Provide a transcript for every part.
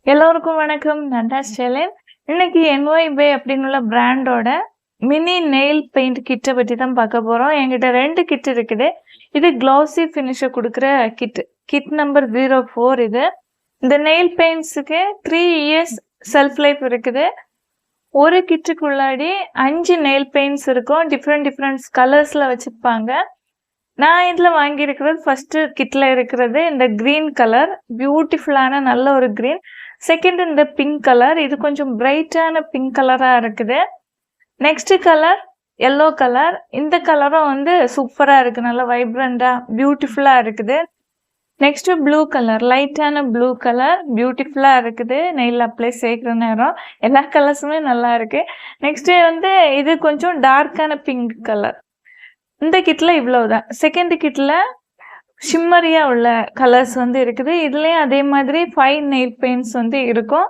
எல்லோருக்கும் வணக்கம். நான் தான் ஸ்டெலின். இன்னைக்கு NYBay அப்படின்னுள்ள பிராண்டோட மினி நெயில் பெயிண்ட் கிட்ட பத்தி தான் பார்க்க போறோம். என்கிட்ட 2 கிட் இருக்குது. இது க்ளாசி ஃபினிஷ குடுக்குற கிட் நம்பர் 04 இது. இந்த நெயில் பெயிண்ட்ஸுக்கு 3 இயர்ஸ் செல்ஃப் லைஃப் இருக்குது. ஒரு கிட்டுக்குள்ளாடி 5 நெயில் பெயிண்ட்ஸ் இருக்கும். டிஃப்ரெண்ட் கலர்ஸ்ல வச்சிருப்பாங்க. நான் இதில் வாங்கியிருக்கிறது ஃபர்ஸ்ட் கிட்ல இருக்கிறது இந்த கிரீன் கலர், பியூட்டிஃபுல்லான நல்ல ஒரு கிரீன். செகண்ட் இந்த பிங்க் கலர், இது கொஞ்சம் பிரைட்டான பிங்க் கலரா இருக்குது. நெக்ஸ்ட் கலர் எல்லோ கலர், இந்த கலரும் வந்து சூப்பரா இருக்கு, நல்ல வைப்ரண்டா பியூட்டிஃபுல்லா இருக்குது. நெக்ஸ்ட் ப்ளூ கலர், லைட்டான ப்ளூ கலர் பியூட்டிஃபுல்லா இருக்குது. நெயில் அப்ளை சேர்க்குற நேரம் எல்லா கலர்ஸுமே நல்லா இருக்கு. நெக்ஸ்ட் வந்து இது கொஞ்சம் டார்க்கான பிங்க் கலர். இந்த கிட்ல இவ்வளவுதான். செகண்ட் கிட்ல ஷிம்மரியா உள்ள கலர்ஸ் வந்து இருக்குது. இதுலயும் அதே மாதிரி 5 நெயில் பெயிண்ட்ஸ் வந்து இருக்கும்.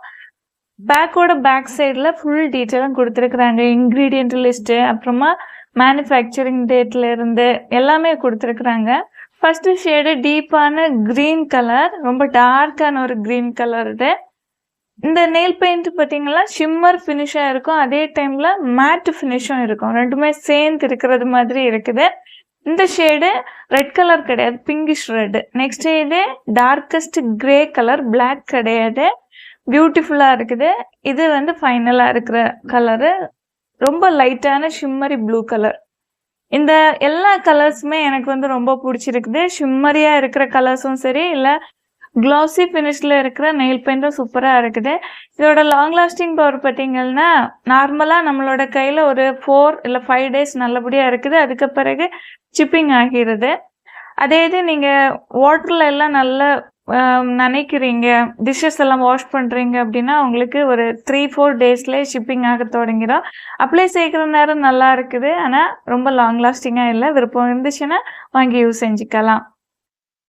பேக் சைடில் ஃபுல் டீட்டெயிலும் கொடுத்துருக்குறாங்க. இன்க்ரீடியன்ட் லிஸ்ட்டு, அப்புறமா மேனுஃபேக்சரிங் டேட்ல இருந்து எல்லாமே கொடுத்துருக்குறாங்க. ஃபர்ஸ்ட் ஷேடு டீப்பான கிரீன் கலர், ரொம்ப டார்க்கான ஒரு கிரீன் கலர் இது. இந்த நெயில் பெயிண்ட் பார்த்தீங்கன்னா ஷிம்மர் ஃபினிஷாக இருக்கும், அதே டைமில் மேட் ஃபினிஷும் இருக்கும். ரெண்டுமே சேர்ந்து இருக்கிறது மாதிரி இருக்குது. இந்த ஷேடு ரெட் கலர் கிடையாது, பிங்கிஷ் ரெட். நெக்ஸ்ட் இது டார்க்கஸ்ட் கிரே கலர், பிளாக் கிடையாது, பியூட்டிஃபுல்லாக இருக்குது. இது வந்து ஃபைனலாக இருக்கிற கலரு, ரொம்ப லைட்டான ஷிம்மரி ப்ளூ கலர். இந்த எல்லா கலர்ஸுமே எனக்கு வந்து ரொம்ப பிடிச்சிருக்குது. ஷிம்மரியாக இருக்கிற கலர்ஸும் சரி, இல்லை க்ளாசி ஃபினிஷில் இருக்கிற நெயில் பெயிண்ட்டும் சூப்பராக இருக்குது. இதோட லாங் லாஸ்டிங் பவர் பார்த்தீங்கன்னா நார்மலாக நம்மளோட கையில் ஒரு 4 இல்லை 5 டேஸ் நல்லபடியாக இருக்குது. அதுக்கு பிறகு சிப்பிங் ஆகிறது. அதே இது நீங்கள் வாட்டரில் எல்லாம் நல்லா நனைக்கிறீங்க, டிஷ்ஷஸ் எல்லாம் வாஷ் பண்ணுறீங்க அப்படின்னா உங்களுக்கு ஒரு 3-4 டேஸ்லேயே ஷிப்பிங் ஆக தொடங்கிடும். அப்ளை செய்கிற நேரம் நல்லா இருக்குது, ஆனால் ரொம்ப லாங் லாஸ்டிங்காக இல்லை. விருப்பம் இருந்துச்சுன்னா வாங்கி யூஸ் செஞ்சுக்கலாம்.